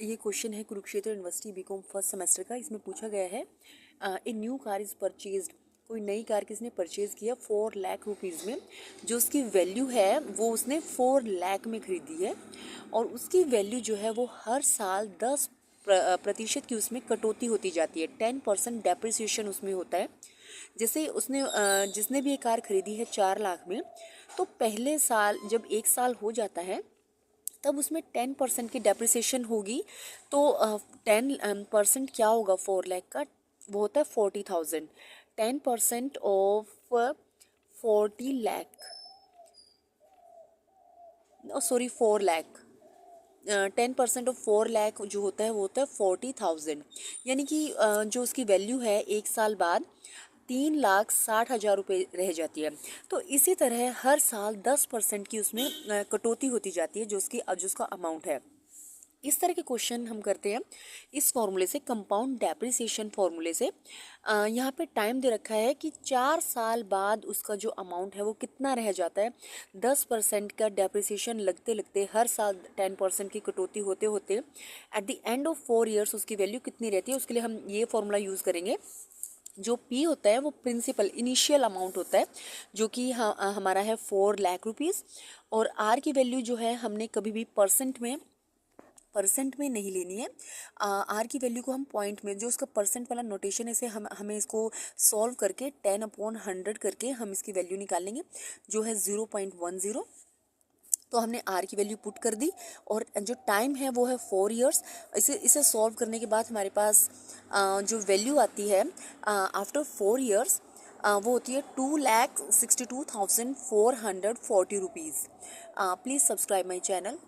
ये क्वेश्चन है Kurukshetra university BCom first semester का। इसमें पूछा गया है a new car is purchased. कोई नई कार किसने परचेज़ किया 4 लाख रुपीज़ में। जो उसकी वैल्यू है वो उसने 4 लाख में खरीदी है और उसकी वैल्यू जो है वो हर साल 10% की उसमें कटौती होती जाती है। 10% डेप्रिसिएशन उसमें होता है। जैसे उसने जिसने भी ये कार खरीदी है 4 लाख में, तो पहले साल जब 1 साल हो जाता है तब उसमें 10% की डेप्रिसिएशन होगी। तो 10% क्या होगा 4 लाख का, वो होता है 40,000। 10% of 40 lakh, sorry 4 lakh. 10% of 4 lakh जो होता है वो होता है 40,000। यानी कि जो उसकी वैल्यू है 1 साल बाद 3,60,000 रुपये रह जाती है। तो इसी तरह हर साल 10% की उसमें कटौती होती जाती है जो उसका अमाउंट है। इस तरह के क्वेश्चन हम करते हैं इस फॉर्मूले से, कंपाउंड डेप्रिसिएशन फॉर्मूले से। यहाँ पे टाइम दे रखा है कि 4 साल बाद उसका जो अमाउंट है वो कितना रह जाता है। 10% का डेप्रिसिएशन लगते लगते हर साल 10% की कटौती होते होते at the end of 4 years उसकी वैल्यू कितनी रहती है। उसके लिए हम ये फॉर्मूला यूज़ करेंगे। जो P होता है वो प्रिंसिपल इनिशियल अमाउंट होता है जो कि हमारा है 4 लाख रुपीज़। और R की वैल्यू जो है हमने कभी भी परसेंट में नहीं लेनी है। आर की वैल्यू को हम पॉइंट में, जो उसका परसेंट वाला नोटेशन है, इसे हमें इसको सॉल्व करके 10/100 करके हम इसकी वैल्यू निकालेंगे जो है 0.10। तो हमने आर की वैल्यू पुट कर दी और जो टाइम है वो है 4 ईयर्स। इसे सॉल्व करने के बाद हमारे पास जो वैल्यू आती है आफ्टर 4 ईयर्स वो होती है 2,62,440 rupees. Please subscribe my channel.